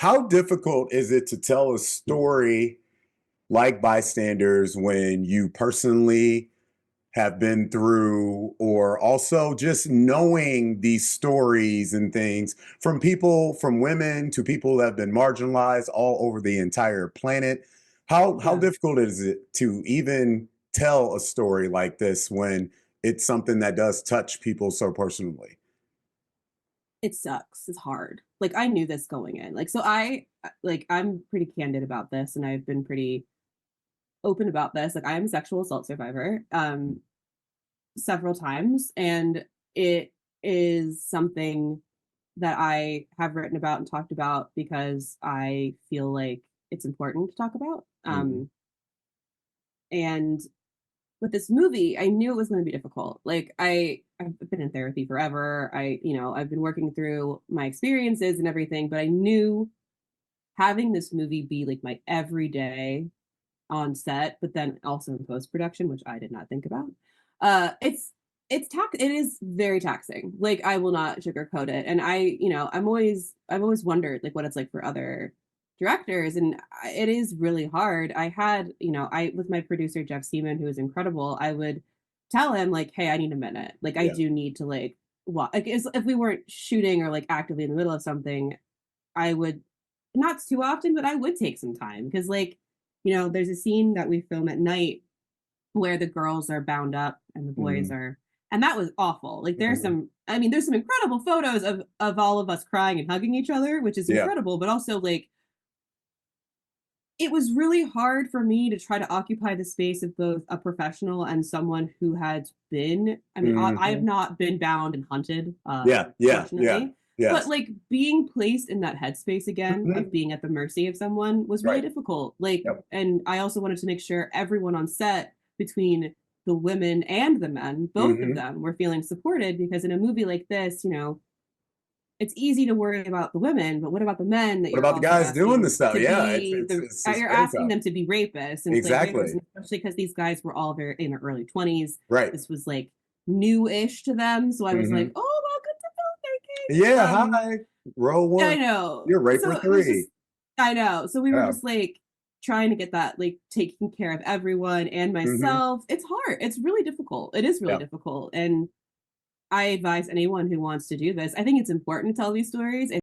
How difficult is it to tell a story like Bystanders when you personally have been through, or also just knowing these stories and things from people, from women to people that have been marginalized all over the entire planet? How Yeah, difficult is it to even tell a story like this when it's something that does touch people so personally? it sucks. It's hard. Like I knew this going in. I'm pretty candid about this and I've been pretty open about this. Like I am a sexual assault survivor several times and it is something that I have written about and talked about because I feel like it's important to talk about. Mhm. And with this movie, I knew it was going to be difficult. I've been in therapy forever. I've been working through my experiences and everything, but I knew having this movie be like my everyday on set, but then also in post production, which I did not think about. It is very taxing. Like I will not sugarcoat it. And I've always wondered like what it's like for other directors, and it is really hard. I had, I with my producer Jeff Seaman, who is incredible, I would tell him like, hey, I need a minute. Like I Yeah. do need to if we weren't shooting or like actively in the middle of something, I would not too often, but I would take some time because there's a scene that we film at night where the girls are bound up and the boys Mhm. are, and that was awful. Like Mhm. there's some incredible photos of all of us crying and hugging each other, which is Yeah. incredible, but also like it was really hard for me to try to occupy the space of both a professional and someone who had been, I have Mhm. not been bound and hunted, Yeah, yeah, yeah. fortunately, but Yes. like being placed in that headspace again of Mhm. being at the mercy of someone was really Right. difficult. Like, Yep. and I also wanted to make sure everyone on set, between the women and the men, both of Mhm. them were feeling supported, because in a movie like this, it's easy to worry about the women, but what about the men that What you're about the also guys doing the asking stuff? to Yeah, be it's you're very asking tough. them to be rapists and play rapists, Exactly. and especially because these guys were all very in their early 20s. Right. This was like new-ish to them. So I was like, Mhm. oh, Yeah, welcome to filmmaking. hi. Row I 1. know. You're Raper So it was 3. just, I know. So we were Yeah. just like trying to get that, like taking care of everyone and Mhm. myself. It's hard. It's really difficult. It is really Yeah. difficult. And I advise anyone who wants to do this. I think it's important to tell these stories.